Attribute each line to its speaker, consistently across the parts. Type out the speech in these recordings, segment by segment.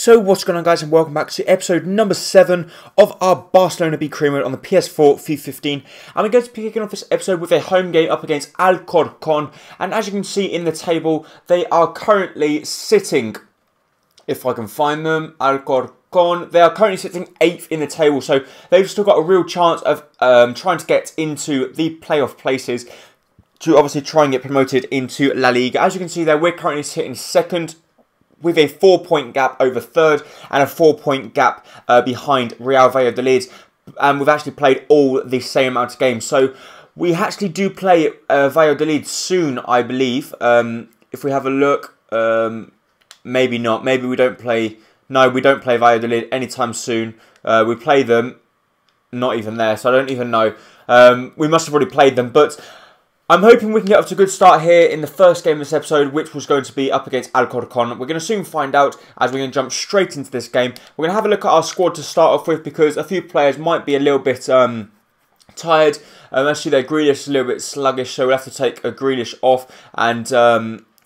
Speaker 1: So what's going on, guys, and welcome back to episode number 7 of our Barcelona B Crew mode on the PS4 FIFA 15. I'm going to be kicking off this episode with a home game up against Aloron, and as you can see in the table, they are currently sitting, if I can find them, Aloron, they are currently sitting 8th in the table, so they've still got a real chance of trying to get into the playoff places to obviously try and get promoted into La Liga. As you can see there, we're currently sitting 2nd, with a 4-point gap over 3rd and a 4-point gap behind Real Valladolid. And we've actually played all the same amount of games. So we actually do play Valladolid soon, I believe. If we have a look, maybe not. Maybe we don't play... No, we don't play Valladolid anytime soon. We play them, not even there. So I don't even know. We must have already played them, but I'm hoping we can get up to a good start here in the first game of this episode, which was going to be up against Aloron. We're going to soon find out as we're going to jump straight into this game. We're going to have a look at our squad to start off with because a few players might be a little bit tired. Actually, their Grealish is a little bit sluggish, so we'll have to take a Grealish off and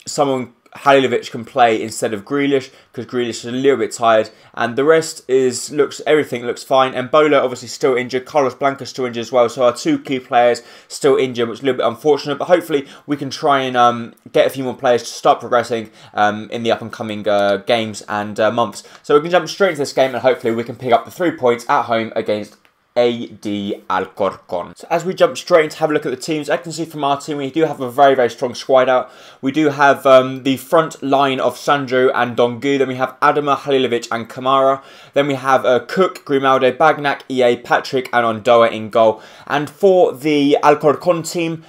Speaker 1: someone... Halilovic can play instead of Grealish because Grealish is a little bit tired, and the rest is everything looks fine. And Bola obviously still injured, Carlos Blanca still injured as well, so our two key players still injured, which is a little bit unfortunate. But hopefully we can try and get a few more players to start progressing in the up and coming games and months. So we can jump straight into this game and hopefully we can pick up the 3 points at home against AD Aloron. So as we jump straight in to have a look at the teams, I can see from our team we do have a very, very strong squad out. We do have the front line of Sandro and Dongu. Then we have Adama, Halilovic and Kamara. Then we have Cook, Grimaldo, Bagnac, EA, Patrick and Ondoa in goal. And for the Aloron team,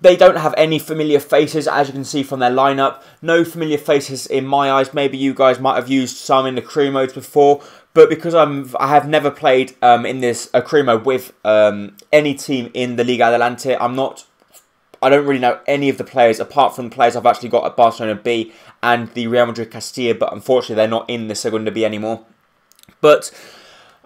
Speaker 1: they don't have any familiar faces, as you can see from their lineup. No familiar faces in my eyes. Maybe you guys might have used some in the crew modes before, but because I have never played in this crew mode with any team in the Liga Adelante, I don't really know any of the players apart from the players I've actually got at Barcelona B and the Real Madrid Castilla, but unfortunately they're not in the Segunda B anymore. But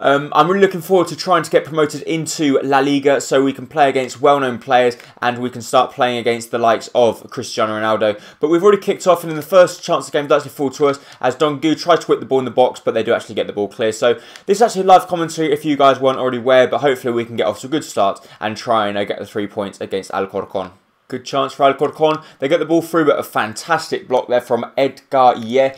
Speaker 1: I'm really looking forward to trying to get promoted into La Liga so we can play against well-known players and we can start playing against the likes of Cristiano Ronaldo. But we've already kicked off, and in the first chance the game does actually fall to us as Dongu tries to whip the ball in the box, but they do actually get the ball clear. So this is actually a live commentary if you guys weren't already aware, but hopefully we can get off to a good start and try and get the 3 points against Aloron. Good chance for Aloron. They get the ball through, but a fantastic block there from Edgar Ye.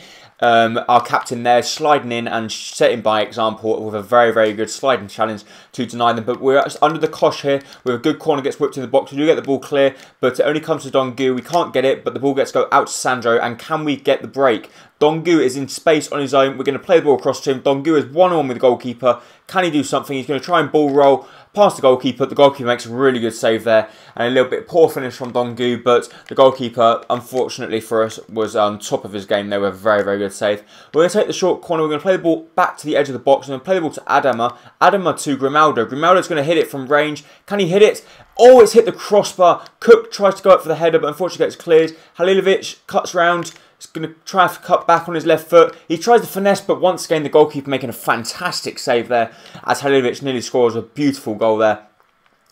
Speaker 1: Our captain there sliding in and setting by example with a very, very good sliding challenge to deny them. But we're under the cosh here with a good corner, gets whipped in the box. We do get the ball clear, but it only comes to Dongu. We can't get it, but the ball gets go out to Sandro. And can we get the break? Dongu is in space on his own. We're going to play the ball across to him. Dongu is 1-on-1 with the goalkeeper. Can he do something? He's going to try and ball roll past the goalkeeper. The goalkeeper makes a really good save there. And a little bit poor finish from Dongu, but the goalkeeper, unfortunately for us, was on top of his game. They were a very, very good save. We're going to take the short corner. We're going to play the ball back to the edge of the box. We're going to play the ball to Adama. Adama to Grimaldo. Grimaldo's going to hit it from range. Can he hit it? Oh, it's hit the crossbar. Cook tries to go up for the header, but unfortunately gets cleared. Halilovic cuts round. He's going to try to cut back on his left foot. He tries to finesse, but once again, the goalkeeper making a fantastic save there as Halilovic nearly scores a beautiful goal there.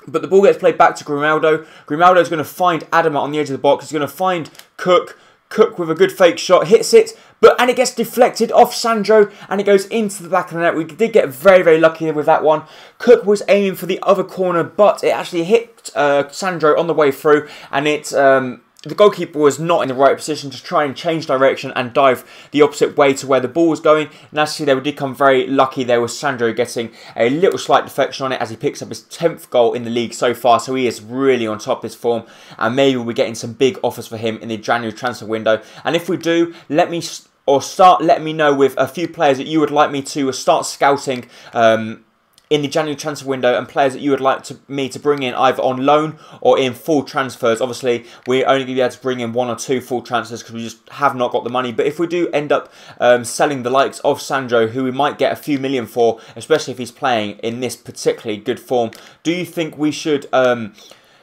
Speaker 1: But the ball gets played back to Grimaldo. Grimaldo is going to find Adama on the edge of the box. He's going to find Cook. Cook with a good fake shot. Hits it, and it gets deflected off Sandro, and it goes into the back of the net. We did get very, very lucky with that one. Cook was aiming for the other corner, but it actually hit Sandro on the way through, and it... the goalkeeper was not in the right position to try and change direction and dive the opposite way to where the ball was going. And actually, they did come very lucky there with Sandro getting a little slight deflection on it as he picks up his 10th goal in the league so far. So he is really on top of his form. And maybe we're getting some big offers for him in the January transfer window. And if we do, let me know with a few players that you would like me to start scouting in the January transfer window, and players that you would like me to bring in either on loan or in full transfers. Obviously, we're only going to be able to bring in 1 or 2 full transfers because we just have not got the money. But if we do end up selling the likes of Sandro, who we might get a few million for, especially if he's playing in this particularly good form, do you think we should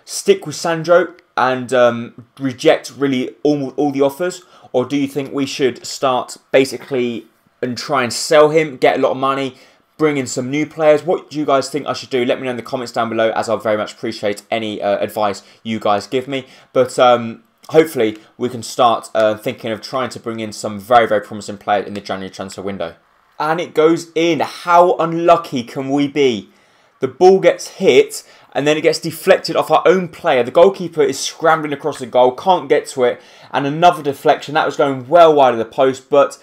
Speaker 1: stick with Sandro and reject really all the offers? Or do you think we should start basically and try and sell him, get a lot of money, bring in some new players? What do you guys think I should do? Let me know in the comments down below, as I'll very much appreciate any advice you guys give me. But hopefully we can start thinking of trying to bring in some very, very promising players in the January transfer window. And it goes in. How unlucky can we be? The ball gets hit and then it gets deflected off our own player. The goalkeeper is scrambling across the goal, can't get to it, and another deflection. That was going well wide of the post, but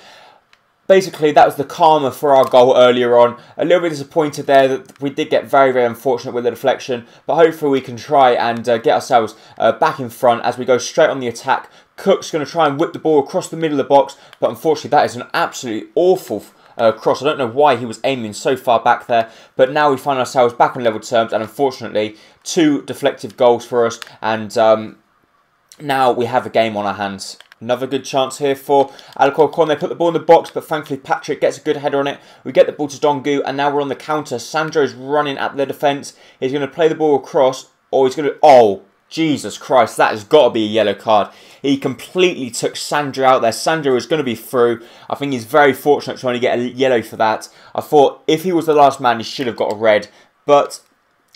Speaker 1: basically that was the karma for our goal earlier on. A little bit disappointed there that we did get very, very unfortunate with the deflection, but hopefully we can try and get ourselves back in front as we go straight on the attack. Cook's going to try and whip the ball across the middle of the box, but unfortunately that is an absolutely awful cross. I don't know why he was aiming so far back there, but now we find ourselves back on level terms, and unfortunately 2 deflected goals for us, and now we have a game on our hands. Another good chance here for Aloron. They put the ball in the box, but thankfully Patrick gets a good header on it. We get the ball to Dongu, and now we're on the counter. Sandro's running at the defence. He's going to play the ball across, or he's going to... Oh, Jesus Christ, that has got to be a yellow card. He completely took Sandro out there. Sandro is going to be through. I think he's very fortunate to only get a yellow for that. I thought if he was the last man, he should have got a red. But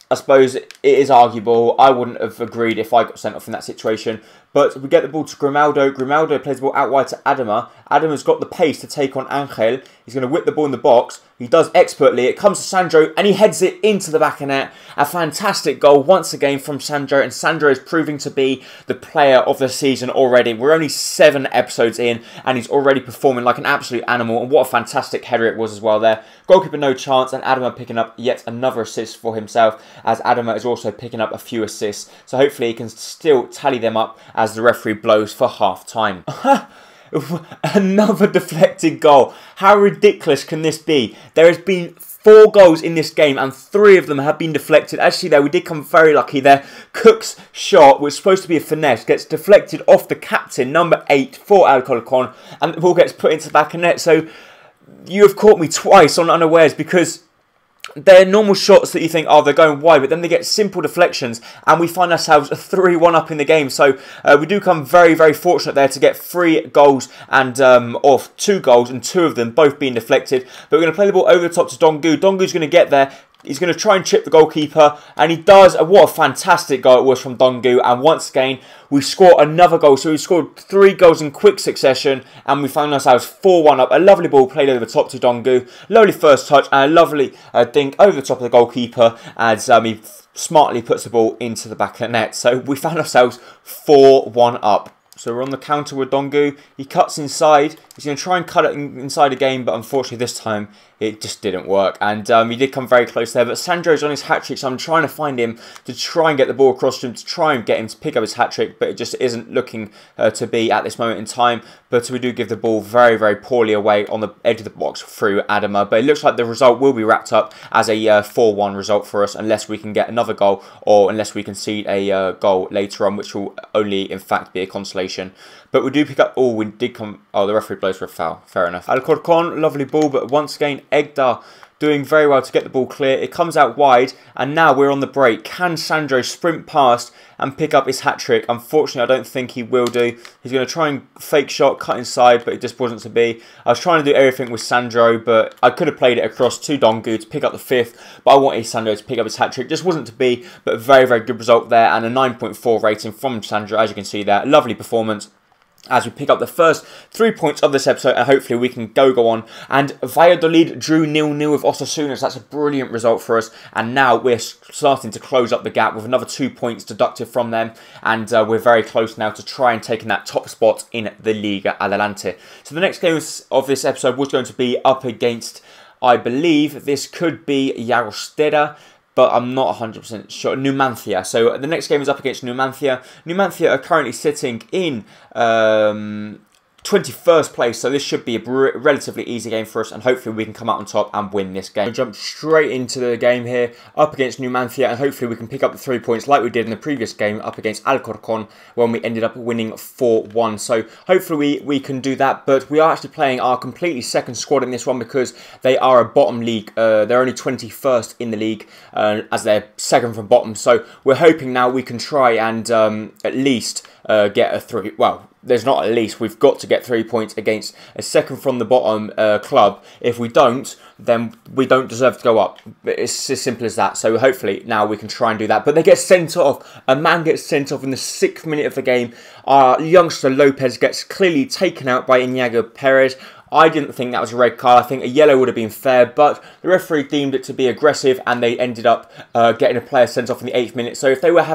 Speaker 1: I suppose it is arguable. I wouldn't have agreed if I got sent off in that situation. But we get the ball to Grimaldo. Grimaldo plays the ball out wide to Adama. Adama's got the pace to take on Angel. He's going to whip the ball in the box. He does expertly. It comes to Sandro and he heads it into the back of net. A fantastic goal once again from Sandro. And Sandro is proving to be the player of the season already. We're only 7 episodes in and he's already performing like an absolute animal. And what a fantastic header it was as well there. Goalkeeper no chance, and Adama picking up yet another assist for himself, as Adama is also picking up a few assists. So hopefully he can still tally them up as the referee blows for half time. Another deflected goal. How ridiculous can this be? There has been 4 goals in this game and 3 of them have been deflected. Actually, there we did come very lucky there. Cook's shot, which was supposed to be a finesse, gets deflected off the captain, number 8 for Aloron, and the ball gets put into the back of net. So you have caught me twice on unawares, because they're normal shots that you think, oh, they're going wide, but then they get simple deflections, and we find ourselves 3-1 up in the game. So we do come very, very fortunate there to get 3 goals and off 2 goals, and 2 of them both being deflected. But we're going to play the ball over the top to Dongu. Dongu's going to get there. He's going to try and chip the goalkeeper, and he does. And what a fantastic goal it was from Dongu. And once again, we score another goal. So we scored 3 goals in quick succession, and we found ourselves 4-1 up. A lovely ball played over the top to Dongu. Lovely first touch, and a lovely dink over the top of the goalkeeper as he smartly puts the ball into the back of the net. So we found ourselves 4-1 up. So we're on the counter with Dongu. He cuts inside. He's going to try and cut it inside again, but unfortunately this time it just didn't work. And he did come very close there. But Sandro's on his hat-trick, so I'm trying to find him to try and get the ball across to him, to try and get him to pick up his hat-trick. But it just isn't looking to be at this moment in time. But we do give the ball very, very poorly away on the edge of the box through Adama. But it looks like the result will be wrapped up as a 4-1 result for us, unless we can get another goal, or unless we concede a goal later on, which will only, in fact, be a consolation. But we do pick up... Oh, we did come... Oh, the referee blows for a foul. Fair enough. Aloron, lovely ball. But once again, Egdar doing very well to get the ball clear. It comes out wide. And now we're on the break. Can Sandro sprint past and pick up his hat-trick? Unfortunately, I don't think he will do. He's going to try and fake shot, cut inside, but it just wasn't to be. I was trying to do everything with Sandro, but I could have played it across to Dongu to pick up the 5th. But I wanted Sandro to pick up his hat-trick. Just wasn't to be, but a very, very good result there. And a 9.4 rating from Sandro, as you can see there. Lovely performance as we pick up the first 3 points of this episode, and hopefully we can go on. And Valladolid drew 0-0 with Osasuna, so that's a brilliant result for us. And now we're starting to close up the gap with another 2 points deducted from them, and we're very close now to try and taking that top spot in the Liga Adelante. So the next game of this episode was going to be up against, I believe this could be Llagostera, but I'm not 100% sure. Numancia. So the next game is up against Numancia. Numancia are currently sitting in 21st place, so this should be a relatively easy game for us, and hopefully we can come out on top and win this game. We'll jump straight into the game here, up against Numancia, and hopefully we can pick up the 3 points like we did in the previous game up against Aloron, when we ended up winning 4-1. So hopefully we can do that, but we are actually playing our completely second squad in this one, because they are a bottom league. They're only 21st in the league, as they're second from bottom. So we're hoping now we can try and at least get a 3. Well, there's not at least. We've got to get 3 points against a second from the bottom club. If we don't, then we don't deserve to go up. It's as simple as that. So hopefully now we can try and do that. But they get sent off. A man gets sent off in the 6th minute of the game. Our youngster Lopez gets clearly taken out by Iñigo Perez. I didn't think that was a red card. I think a yellow would have been fair, but the referee deemed it to be aggressive, and they ended up getting a player sent off in the 8th minute. So if they were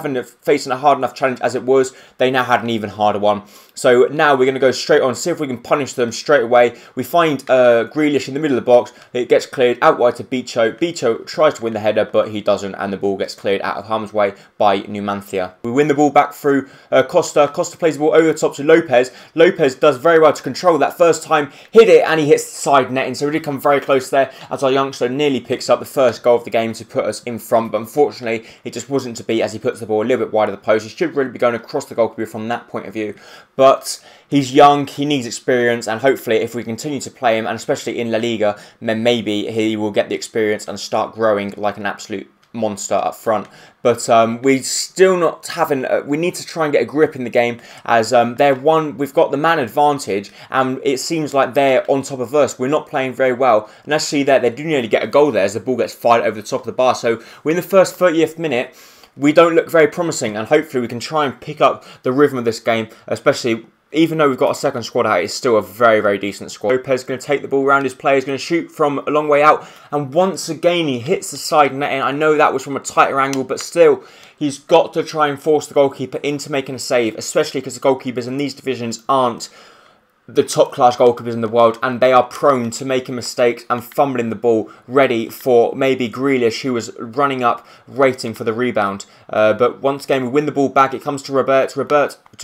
Speaker 1: facing a hard enough challenge as it was, they now had an even harder one. So now we're going to go straight on, see if we can punish them straight away. We find Grealish in the middle of the box. It gets cleared out wide to Bicho. Bicho tries to win the header, but he doesn't, and the ball gets cleared out of harm's way by Numancia. We win the ball back through Costa. Costa plays the ball over the top to Lopez. Lopez does very well to control that first time, hit it, and he hits the side netting. So we did come very close there, as our youngster nearly picks up the first goal of the game to put us in front. But unfortunately, it just wasn't to be, as he puts the ball a little bit wide of the post. He should really be going across the goalkeeper from that point of view. But he's young, he needs experience, and hopefully if we continue to play him, and especially in La Liga, then maybe he will get the experience and start growing like an absolute monster up front. But we're still not having, we need to try and get a grip in the game, as we've got the man advantage, and it seems like they're on top of us. We're not playing very well, and actually they do nearly get a goal there as the ball gets fired over the top of the bar. So we're in the first 30th minute. We don't look very promising, and hopefully we can try and pick up the rhythm of this game, especially even though we've got a second squad out, it's still a very, very decent squad. Lopez is going to take the ball around his player. He's going to shoot from a long way out. And once again, he hits the side netting. I know that was from a tighter angle, but still, he's got to try and force the goalkeeper into making a save, especially because the goalkeepers in these divisions aren't the top-class goalkeepers in the world, and they are prone to making mistakes and fumbling the ball ready for maybe Grealish, who was running up, waiting for the rebound. But once again, we win the ball back. It comes to Robert to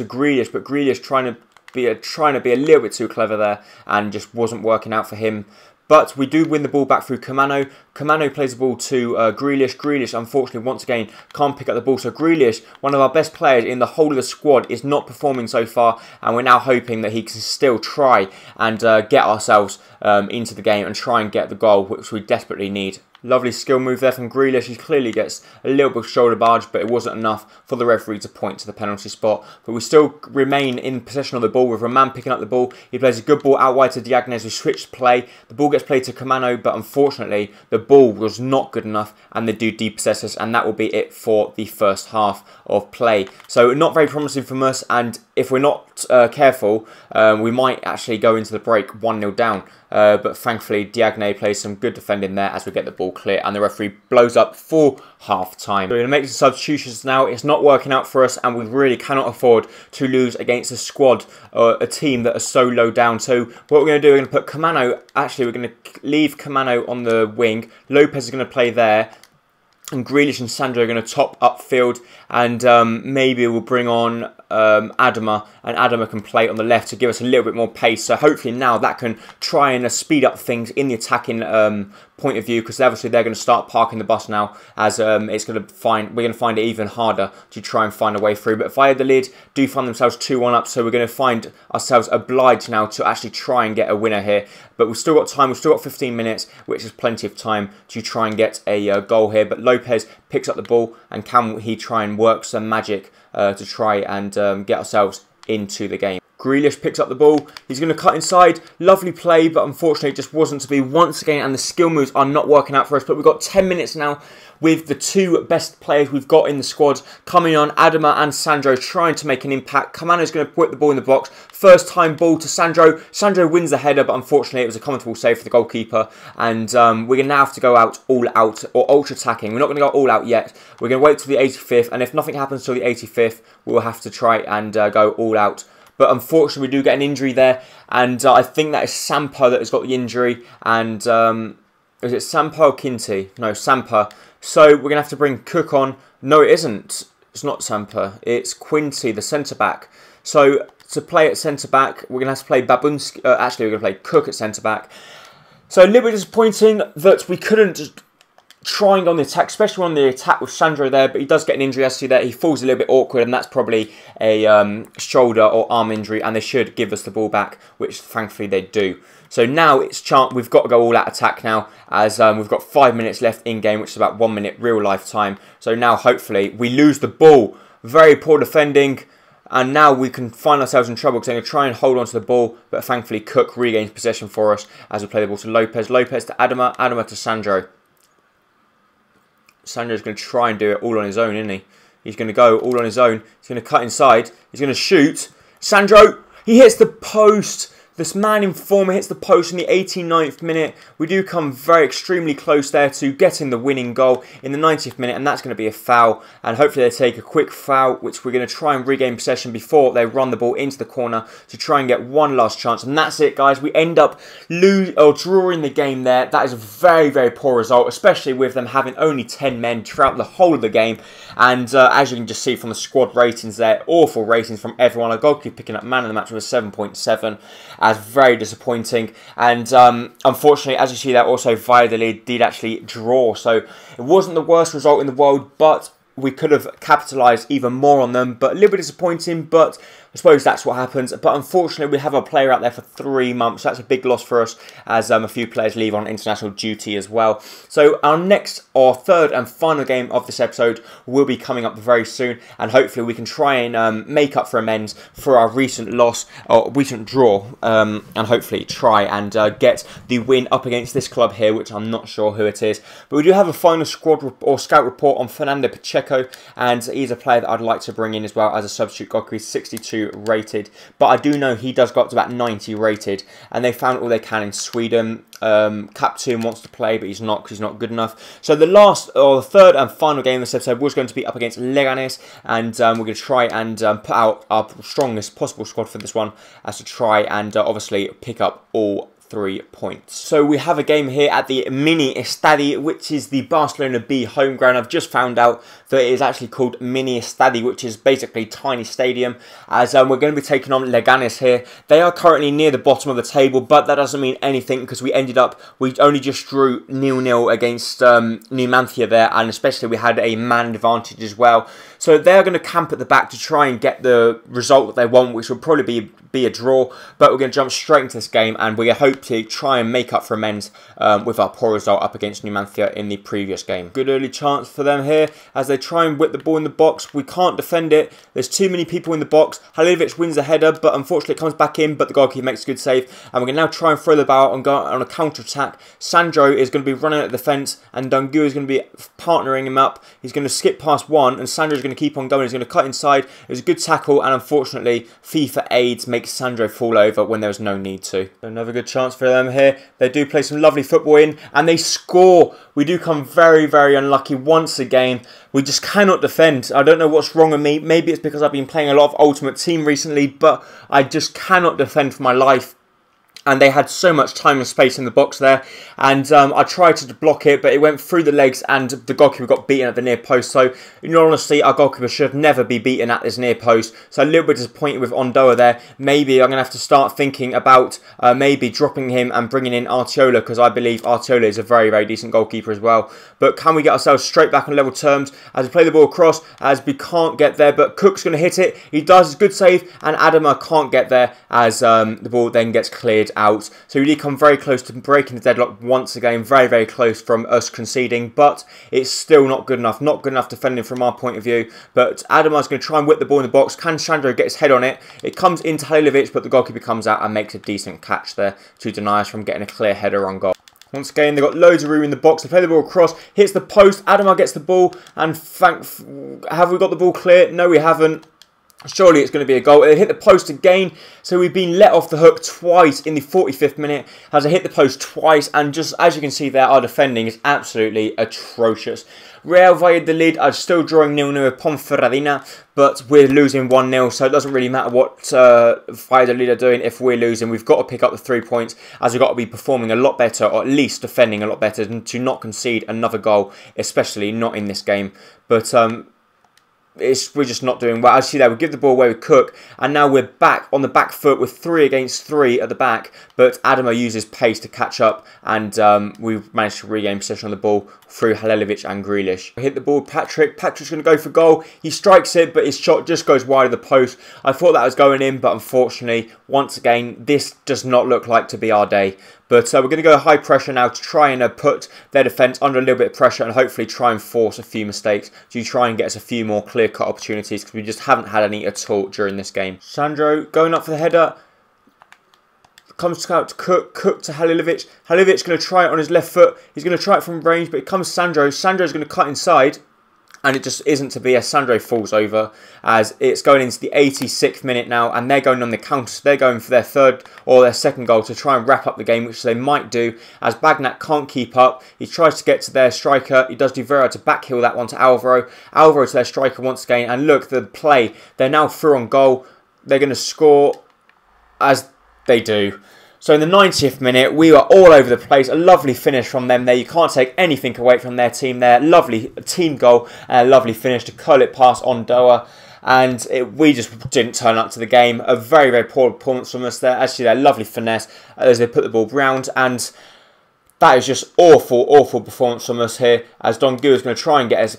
Speaker 1: Grealish, but Grealish trying to be a little bit too clever there, and just wasn't working out for him. But we do win the ball back through Camano. Camano plays the ball to Grealish. Grealish, unfortunately, once again, can't pick up the ball. So Grealish, one of our best players in the whole of the squad, is not performing so far. And we're now hoping that he can still try and get ourselves into the game and try and get the goal, which we desperately need. Lovely skill move there from Grealish. He clearly gets a little bit of shoulder barge, but it wasn't enough for the referee to point to the penalty spot. But we still remain in possession of the ball with Roman picking up the ball. He plays a good ball out wide to Leganes. We switch play. The ball gets played to Camano, but unfortunately the ball was not good enough, and they do depossess us, and that will be it for the first half of play. So not very promising from us, and if we're not careful, we might actually go into the break 1-0 down. But thankfully, Diagne plays some good defending there as we get the ball clear, and the referee blows up for half-time. So we're going to make some substitutions now. It's not working out for us, and we really cannot afford to lose against a squad or a team that are so low down. So what we're going to do, we're going to put Camano, actually we're going to leave Camano on the wing. Lopez is going to play there, and Grealish and Sandro are going to top upfield, and maybe we'll bring on Adama, and Adama can play on the left to give us a little bit more pace. So hopefully now that can try and speed up things in the attacking point of view, because obviously they're going to start parking the bus now, as we're going to find it even harder to try and find a way through. But Valladolid do find themselves 2-1 up, so we're going to find ourselves obliged now to actually try and get a winner here. But we've still got time. We've still got 15 minutes, which is plenty of time to try and get a goal here. But Lopez picks up the ball, and can he try and work some magic to try and get ourselves into the game. Grealish picks up the ball. He's going to cut inside. Lovely play, but unfortunately it just wasn't to be once again, and the skill moves are not working out for us. But we've got 10 minutes now with the two best players we've got in the squad coming on, Adama and Sandro, trying to make an impact. Camano's going to put the ball in the box. First time ball to Sandro. Sandro wins the header, but unfortunately it was a comfortable save for the goalkeeper. And we're going to now have to go out all out, or ultra attacking. We're not going to go all out yet. We're going to wait till the 85th, and if nothing happens till the 85th, we'll have to try and go all out. But unfortunately, we do get an injury there, and I think that is Sampa that has got the injury. And is it Sampa or Kinti? No, Sampa. So we're going to have to bring Cook on. No, it isn't. It's not Sampa. It's Quinty, the centre-back. So to play at centre-back, we're going to have to play Babunski. Actually, we're going to play Cook at centre-back. So a little bit disappointing that we couldn't trying on the attack, especially on the attack with Sandro there, but he does get an injury. As you see there, he falls a little bit awkward, and that's probably a shoulder or arm injury, and they should give us the ball back, which thankfully they do. So now it's we've got to go all out attack now, as we've got 5 minutes left in game, which is about 1 minute real life time. So now hopefully we lose the ball. Very poor defending. And now we can find ourselves in trouble because they're going to try and hold on to the ball. But thankfully, Cook regains possession for us as we play the ball to Lopez. Lopez to Adama. Adama to Sandro. Sandro's going to try and do it all on his own, isn't he? He's going to go all on his own. He's going to cut inside. He's going to shoot. Sandro, he hits the post. This man in form hits the post in the 89th minute. We do come very extremely close there to getting the winning goal in the 90th minute, and that's going to be a foul. And hopefully they take a quick foul, which we're going to try and regain possession before they run the ball into the corner to try and get one last chance. And that's it, guys. We end up drawing the game there. That is a very, very poor result, especially with them having only 10 men throughout the whole of the game. And as you can just see from the squad ratings there, awful ratings from everyone. Our goalkeeper picking up man of the match with a 7.7. As very disappointing, and unfortunately, as you see there, also Valladolid did actually draw, so it wasn't the worst result in the world, but we could have capitalised even more on them. But a little bit disappointing, but I suppose that's what happens. But unfortunately, we have a player out there for 3 months. That's a big loss for us, as a few players leave on international duty as well. So our next or third and final game of this episode will be coming up very soon, and hopefully we can try and make up for amends for our recent loss or recent draw, and hopefully try and get the win up against this club here, which I'm not sure who it is. But we do have a final squad or scout report on Fernando Pacheco, and he's a player that I'd like to bring in as well as a substitute goalkeeper. He's 62 rated, but I do know he does go up to about 90 rated, and they found all they can in Sweden. Captain wants to play, but he's not because he's not good enough. So the last or the third and final game of this episode was going to be up against Leganes, and we're going to try and put out our strongest possible squad for this one, as to try and obviously pick up all 3 points. So we have a game here at the Mini Estadi, which is the Barcelona B home ground. I've just found out that it is actually called Mini Estadi, which is basically tiny stadium, as we're going to be taking on Leganes here. They are currently near the bottom of the table, but that doesn't mean anything because we only just drew 0-0 against Numancia there, and especially we had a man advantage as well. So they're going to camp at the back to try and get the result that they want, which will probably be a draw. But we're going to jump straight into this game, and we hope to try and make up for amends with our poor result up against Numancia in the previous game. Good early chance for them here as they try and whip the ball in the box. We can't defend it. There's too many people in the box. Halilovic wins the header, but unfortunately it comes back in, but the goalkeeper makes a good save. And we're going to now try and throw the ball and go on a counter-attack. Sandro is going to be running at the fence, and Dungu is going to be partnering him up. He's going to skip past one, and Sandro is going to keep on going. He's going to cut inside. It was a good tackle, and unfortunately FIFA aids makes Sandro fall over when there was no need to. Another good chance for them here. They do play some lovely football in, and they score. We do come very, very unlucky once again. We just cannot defend. I don't know what's wrong with me. Maybe it's because I've been playing a lot of Ultimate Team recently, but I just cannot defend for my life. And they had so much time and space in the box there, and I tried to block it, but it went through the legs, and the goalkeeper got beaten at the near post. So, in all honesty, our goalkeeper should never be beaten at this near post. So, a little bit disappointed with Ondoa there. Maybe I'm going to have to start thinking about maybe dropping him and bringing in Arteola, because I believe Arteola is a very, very decent goalkeeper as well. But can we get ourselves straight back on level terms as we play the ball across, as we can't get there, but Cook's going to hit it. He does, a good save, and Adama can't get there as the ball then gets cleared out. So we did come very close to breaking the deadlock once again, very, very close from us conceding, but it's still not good enough. Not good enough defending from our point of view. But Adama is going to try and whip the ball in the box. Can Sandro get his head on it? It comes into Halilovic, but the goalkeeper comes out and makes a decent catch there to deny us from getting a clear header on goal. Once again, they've got loads of room in the box. They play the ball across, hits the post. Adama gets the ball, and have we got the ball clear? No, we haven't. Surely it's going to be a goal. They hit the post again, so we've been let off the hook twice in the 45th minute. As I hit the post twice, and just as you can see there, our defending is absolutely atrocious. Real Valladolid are still drawing 0-0 with Ponferradina, but we're losing 1-0, so it doesn't really matter what Valladolid are doing if we're losing. We've got to pick up the 3 points, as we've got to be performing a lot better, or at least defending a lot better, than to not concede another goal, especially not in this game. But we're just not doing well. As you see there, we give the ball away with Cook, and now we're back on the back foot with 3 against 3 at the back, but Adama uses pace to catch up, and we've managed to regain possession of the ball through Halilovic and Grealish. We hit the ball with Patrick. Patrick's going to go for goal. He strikes it, but his shot just goes wide of the post. I thought that was going in, but unfortunately, once again, this does not look like to be our day. But we're going to go high pressure now to try and put their defence under a little bit of pressure and hopefully try and force a few mistakes to try and get us a few more clear-cut opportunities because we just haven't had any at all during this game. Sandro going up for the header. Comes out to Cook, Cook to Halilovic. Halilovic going to try it on his left foot. He's going to try it from range, but it comes Sandro. Sandro's going to cut inside. And it just isn't to be as Sandro falls over as it's going into the 86th minute now and they're going on the counter. So they're going for their third or their second goal to try and wrap up the game, which they might do as Bagnac can't keep up. He tries to get to their striker. He does do very hard to backheel that one to Alvaro. Alvaro to their striker once again. And look, the play, they're now through on goal. They're going to score as they do. So in the 90th minute, we were all over the place. A lovely finish from them there. You can't take anything away from their team there. Lovely team goal and a lovely finish to curl it past Ondoa. And we just didn't turn up to the game. A very, very poor performance from us there. Actually, their lovely finesse as they put the ball round. And that is just awful, awful performance from us here. As Dongu is going to try and get us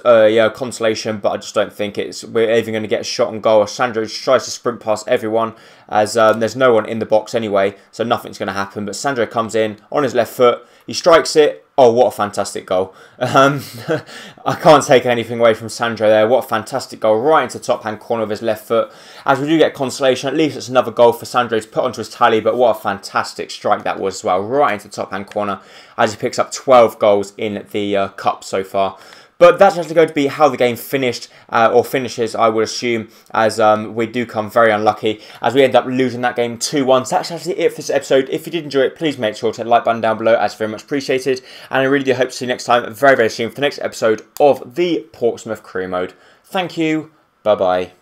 Speaker 1: a consolation, but I just don't think we're even going to get a shot on goal. Sandro tries to sprint past everyone as there's no one in the box anyway, so nothing's going to happen. But Sandro comes in on his left foot. He strikes it. Oh, what a fantastic goal. I can't take anything away from Sandro there. What a fantastic goal right into the top-hand corner of his left foot. As we do get consolation, at least it's another goal for Sandro to put onto his tally, but what a fantastic strike that was as well, right into the top-hand corner as he picks up 12 goals in the Cup so far. But that's actually going to be how the game finished, or finishes, I would assume, as we do come very unlucky, as we end up losing that game 2-1. So that's actually it for this episode. If you did enjoy it, please make sure to hit the like button down below, as very much appreciated. And I really do hope to see you next time, very, very soon, for the next episode of the Portsmouth Career Mode. Thank you, bye-bye.